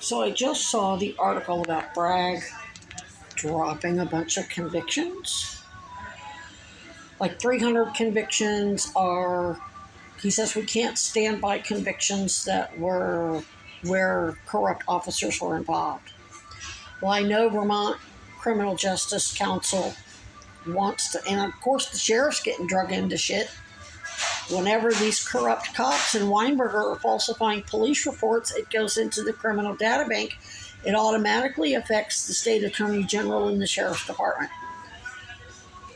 So I just saw the article about Bragg dropping a bunch of convictions. Like 300 convictions are, he says we can't stand by convictions that were where corrupt officers were involved. Well, I know Vermont Criminal Justice Council wants to, and of course the sheriff's getting drug into shit. Whenever these corrupt cops in Weinberger are falsifying police reports, it goes into the criminal data bank. It automatically affects the state attorney general and the sheriff's department.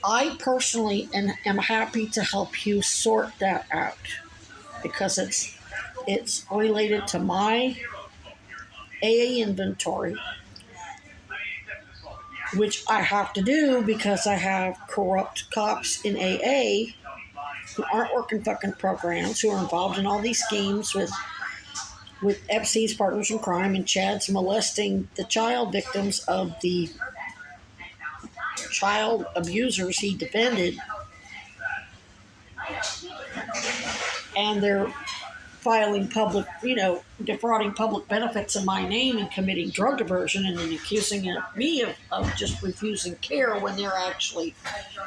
I personally am happy to help you sort that out because it's related to my AA inventory, which I have to do because I have corrupt cops in AA who aren't working fucking programs, who are involved in all these schemes with Epstein's partners in crime and Chad's molesting the child victims of the child abusers he defended. And they're filing public, defrauding public benefits in my name and committing drug diversion and then accusing me of just refusing care when they're actually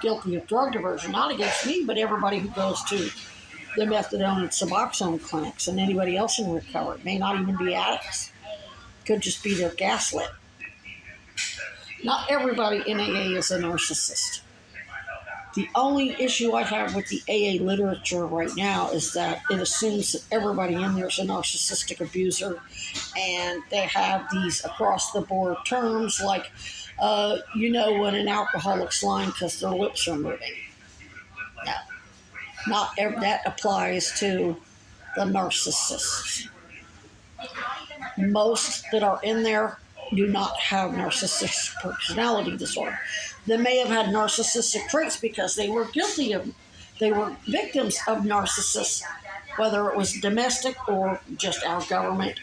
guilty of drug diversion. Not against me, but everybody who goes to the methadone and Suboxone clinics and anybody else in recovery. It may not even be addicts. Could just be their gaslit. Not everybody in AA is a narcissist. The only issue I have with the AA literature right now is that it assumes that everybody in there is a narcissistic abuser, and they have these across-the-board terms like, when an alcoholic's lying because their lips are moving. No, that applies to the narcissists. Most that are in there do not have narcissistic personality disorder. They may have had narcissistic traits because they were victims of narcissists, whether it was domestic or just our government.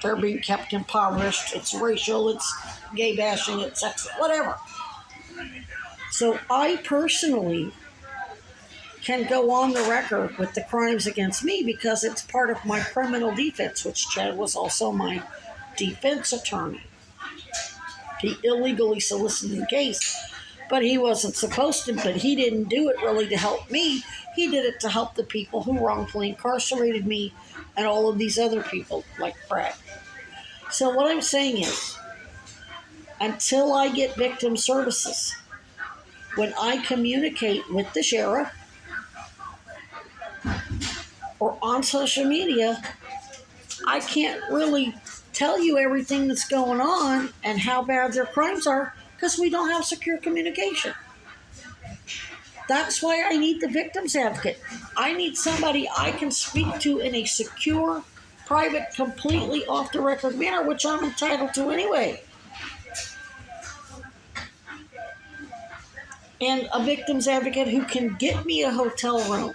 They're being kept impoverished. It's racial, it's gay bashing, it's sex, whatever. So I personally can go on the record with the crimes against me because it's part of my criminal defense, which Chad was also my defense attorney. He illegally solicited the case, but he wasn't supposed to, but he didn't do it really to help me. He did it to help the people who wrongfully incarcerated me and all of these other people like Brad. So what I'm saying is, until I get victim services, when I communicate with the sheriff or on social media, I can't really tell you everything that's going on and how bad their crimes are because we don't have secure communication. That's why I need the victim's advocate. I need somebody I can speak to in a secure, private, completely off-the-record manner, which I'm entitled to anyway. And a victim's advocate who can get me a hotel room.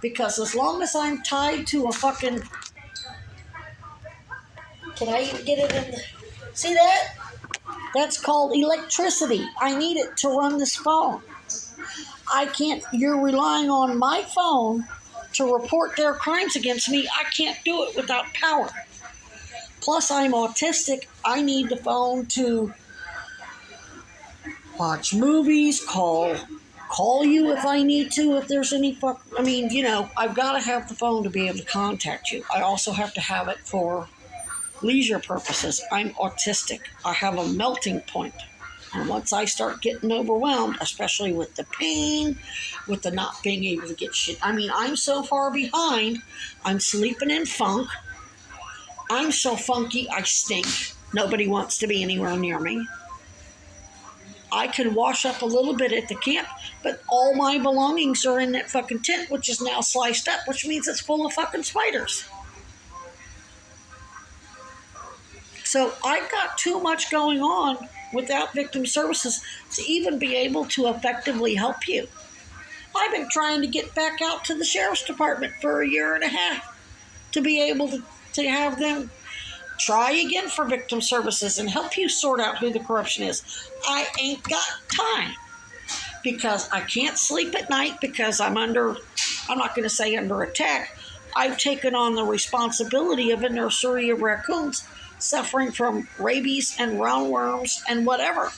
Because as long as I'm tied to a fucking... Can I even get it in the... See that? That's called electricity. I need it to run this phone. I can't... You're relying on my phone to report their crimes against me. I can't do it without power. Plus, I'm autistic. I need the phone to watch movies, call you if I need to, if there's any I've got to have the phone to be able to contact you. I also have to have it for leisure purposes. I'm autistic. I have a melting point. And once I start getting overwhelmed, especially with the pain, with the not being able to get shit. I'm so far behind. I'm sleeping in funk. I'm so funky, I stink. Nobody wants to be anywhere near me. I can wash up a little bit at the camp, but all my belongings are in that fucking tent, which is now sliced up, which means it's full of fucking spiders. So I've got too much going on without victim services to even be able to effectively help you. I've been trying to get back out to the sheriff's department for a year and a half to be able to have them try again for victim services and help you sort out who the corruption is. I ain't got time because I can't sleep at night because I'm not going to say under attack. I've taken on the responsibility of a nursery of raccoons suffering from rabies and roundworms and whatever.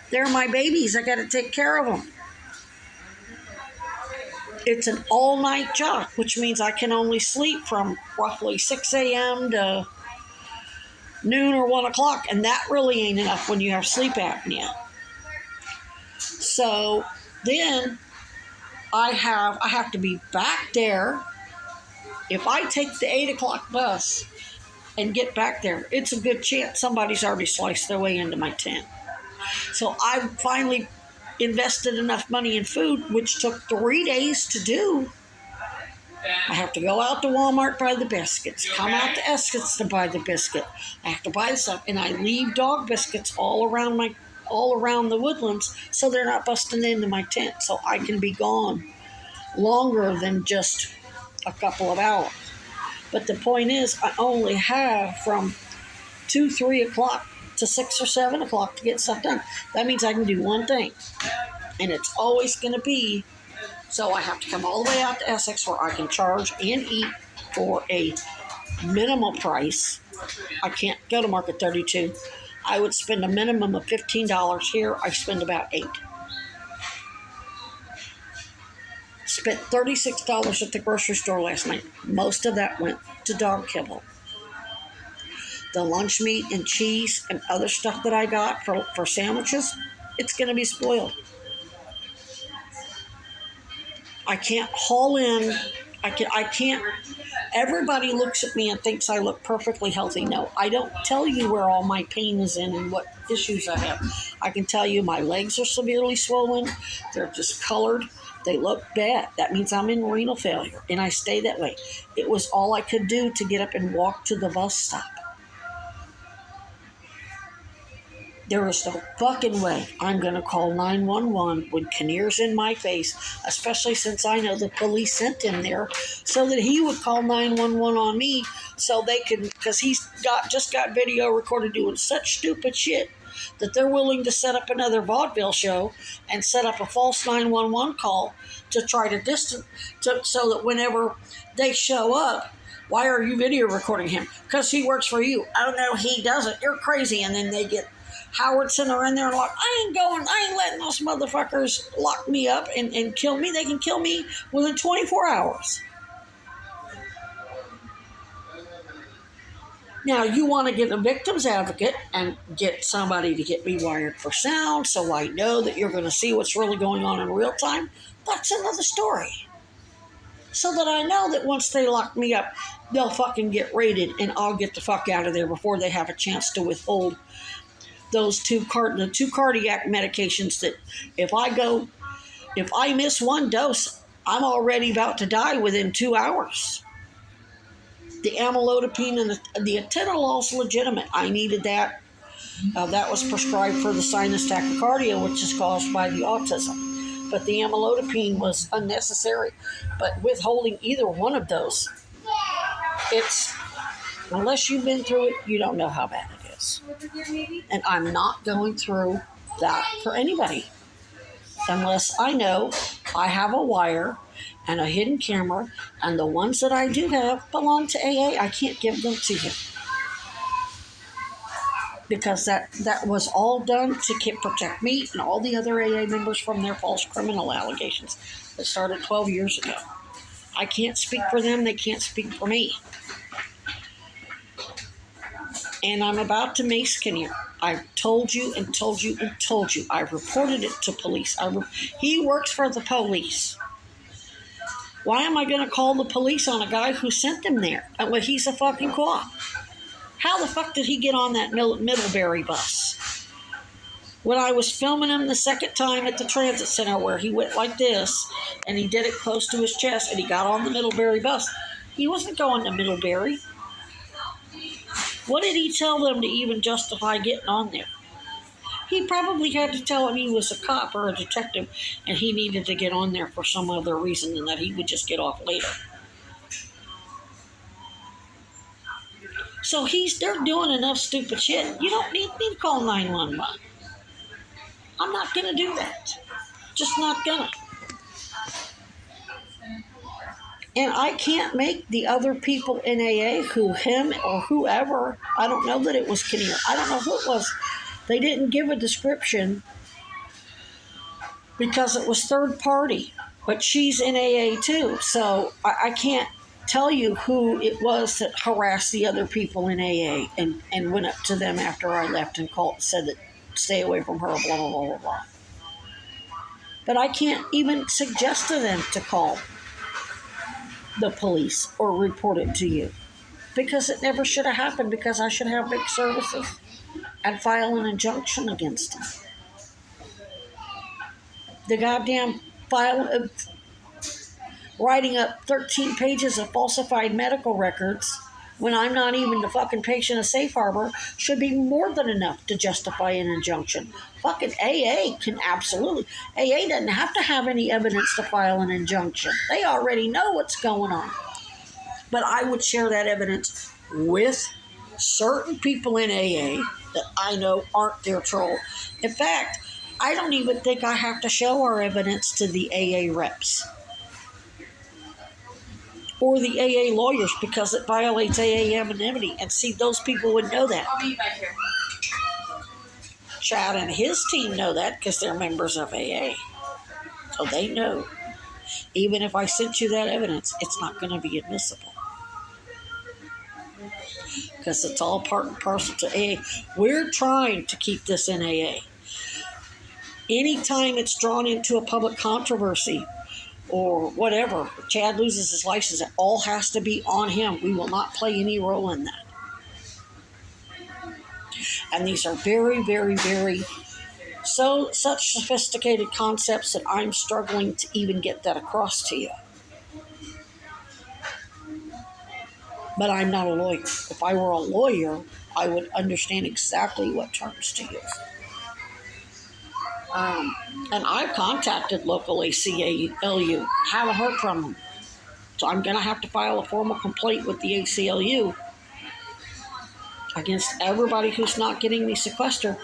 They're my babies. I got to take care of them. It's an all-night job, which means I can only sleep from roughly 6 a.m. to noon or 1 o'clock, and that really ain't enough when you have sleep apnea. So then I have to be back there. If I take the 8 o'clock bus and get back there, it's a good chance somebody's already sliced their way into my tent. So I finally invested enough money in food, which took 3 days to do. I have to go out to Walmart, buy the biscuits, come out to Essex to buy the biscuit. I have to buy the stuff, and I leave dog biscuits all around the woodlands so they're not busting into my tent, so I can be gone longer than just a couple of hours. But the point is, I only have from 2, 3 o'clock to 6 or 7 o'clock to get stuff done. That means I can do one thing, and it's always going to be. So I have to come all the way out to Essex where I can charge and eat for a minimal price. I can't go to Market 32. I would spend a minimum of $15 here. I spend about $8. Spent $36 at the grocery store last night. Most of that went to dog kibble. The lunch meat and cheese and other stuff that I got for sandwiches, it's going to be spoiled. I can't haul in. I can't. Everybody looks at me and thinks I look perfectly healthy. No, I don't tell you where all my pain is in and what issues I have. I can tell you my legs are severely swollen. They're discolored. They look bad. That means I'm in renal failure, and I stay that way. It was all I could do to get up and walk to the bus stop. There is no fucking way I'm going to call 911 when Kinnear's in my face, especially since I know the police sent him there so that he would call 911 on me so they can, because he's just got video recorded doing such stupid shit that they're willing to set up another vaudeville show and set up a false 911 call to try to distance, so that whenever they show up, why are you video recording him? Because he works for you. Oh no, he doesn't. You're crazy. And then they get Howard Center in there and like, I ain't letting those motherfuckers lock me up and kill me. They can kill me within 24 hours. Now, you want to get a victim's advocate and get somebody to get me wired for sound so I know that you're going to see what's really going on in real time. That's another story. So that I know that once they lock me up, they'll fucking get raided and I'll get the fuck out of there before they have a chance to withhold those two cardiac medications that if I miss one dose, I'm already about to die within 2 hours. The amlodipine and the atenolol is legitimate. I needed that. That was prescribed for the sinus tachycardia, which is caused by the autism. But the amlodipine was unnecessary. But withholding either one of those, it's, unless you've been through it, you don't know how bad it is. And I'm not going through that for anybody. Unless I know I have a wire and a hidden camera, and the ones that I do have belong to AA. I can't give them to you. Because that was all done to protect me and all the other AA members from their false criminal allegations that started 12 years ago. I can't speak for them. They can't speak for me. And I'm about to mace Kinnear. I've told you and told you and told you. I've reported it to police. He works for the police. Why am I going to call the police on a guy who sent him there? Well, he's a fucking co-op. How the fuck did he get on that Middlebury bus? When I was filming him the second time at the transit center where he went like this, and he did it close to his chest, and he got on the Middlebury bus, he wasn't going to Middlebury. What did he tell them to even justify getting on there? He probably had to tell him he was a cop or a detective, and he needed to get on there for some other reason than that he would just get off later. So they're doing enough stupid shit. You don't need me to call 911. I'm not going to do that. Just not going to. And I can't make the other people in AA, who him or whoever, I don't know that it was Kinnear, I don't know who it was. They didn't give a description because it was third party, but she's in AA too. So I can't tell you who it was that harassed the other people in AA and went up to them after I left and called and said that stay away from her, blah, blah, blah, blah, blah. But I can't even suggest to them to call the police or report it to you because it never should have happened because I should have big services and file an injunction against them. The goddamn file, writing up 13 pages of falsified medical records when I'm not even the fucking patient of safe harbor should be more than enough to justify an injunction. Fucking AA can absolutely. AA doesn't have to have any evidence to file an injunction. They already know what's going on. But I would share that evidence with certain people in AA that I know aren't their troll. In fact, I don't even think I have to show our evidence to the AA reps or the AA lawyers because it violates AA anonymity. And see, those people would know that. I'll be back here. Chad and his team know that because they're members of AA. So they know. Even if I sent you that evidence, it's not going to be admissible. Because it's all part and parcel to AA. We're trying to keep this in AA. Anytime it's drawn into a public controversy or whatever, Chad loses his license, it all has to be on him. We will not play any role in that. And these are very, very, very, such sophisticated concepts that I'm struggling to even get that across to you. But I'm not a lawyer. If I were a lawyer, I would understand exactly what terms to use. And I've contacted local ACLU, haven't heard from them. So I'm going to have to file a formal complaint with the ACLU against everybody who's not getting me sequestered.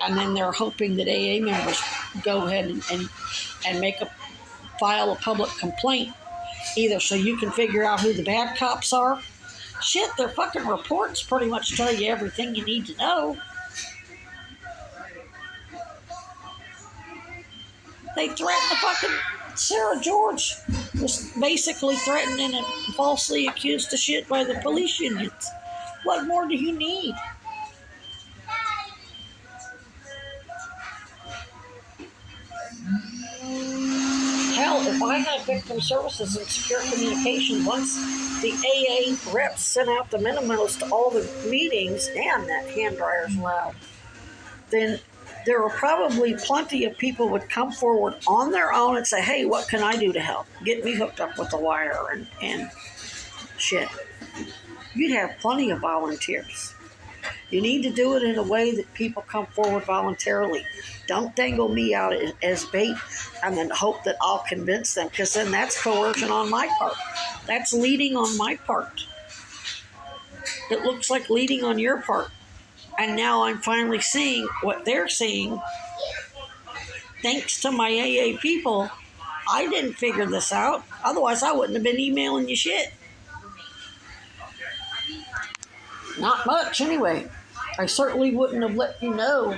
And then they're hoping that AA members go ahead and file a public complaint, either so you can figure out who the bad cops are. Shit, their fucking reports pretty much tell you everything you need to know. They threatened the fucking Sarah George was basically threatened and falsely accused of shit by the police unions. What more do you need? Hell, if I had victim services and secure communication, once the AA reps sent out the memos to all the meetings, damn, that hand dryer's loud, then there were probably plenty of people would come forward on their own and say, hey, what can I do to help? Get me hooked up with the wire and shit. You'd have plenty of volunteers. You need to do it in a way that people come forward voluntarily. Don't dangle me out as bait and then hope that I'll convince them, because then that's coercion on my part. That's leading on my part. It looks like leading on your part. And now I'm finally seeing what they're seeing. Thanks to my AA people, I didn't figure this out. Otherwise, I wouldn't have been emailing you shit. Not much, anyway. I certainly wouldn't have let you know.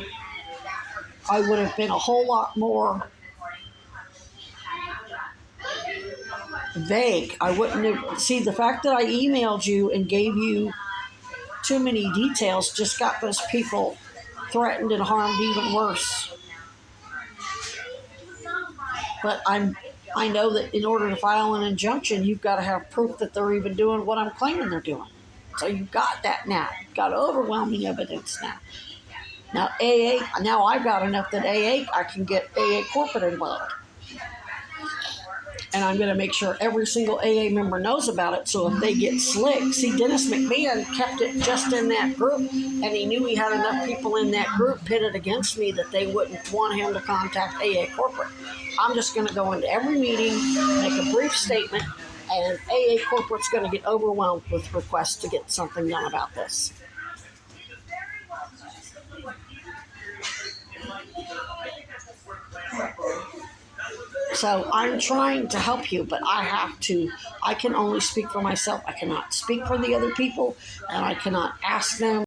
I would have been a whole lot more vague. I wouldn't have... See, the fact that I emailed you and gave you too many details just got those people threatened and harmed even worse. But I know that in order to file an injunction, you've got to have proof that they're even doing what I'm claiming they're doing. So you've got that now. You've got overwhelming evidence now. Now I've got enough that I can get AA corporate involved. And I'm going to make sure every single AA member knows about it, so if they get slick. See, Dennis McMahon kept it just in that group, and he knew he had enough people in that group pitted against me that they wouldn't want him to contact AA corporate. I'm just going to go into every meeting, make a brief statement, and AA corporate's going to get overwhelmed with requests to get something done about this. So I'm trying to help you, but I can only speak for myself. I cannot speak for the other people, and I cannot ask them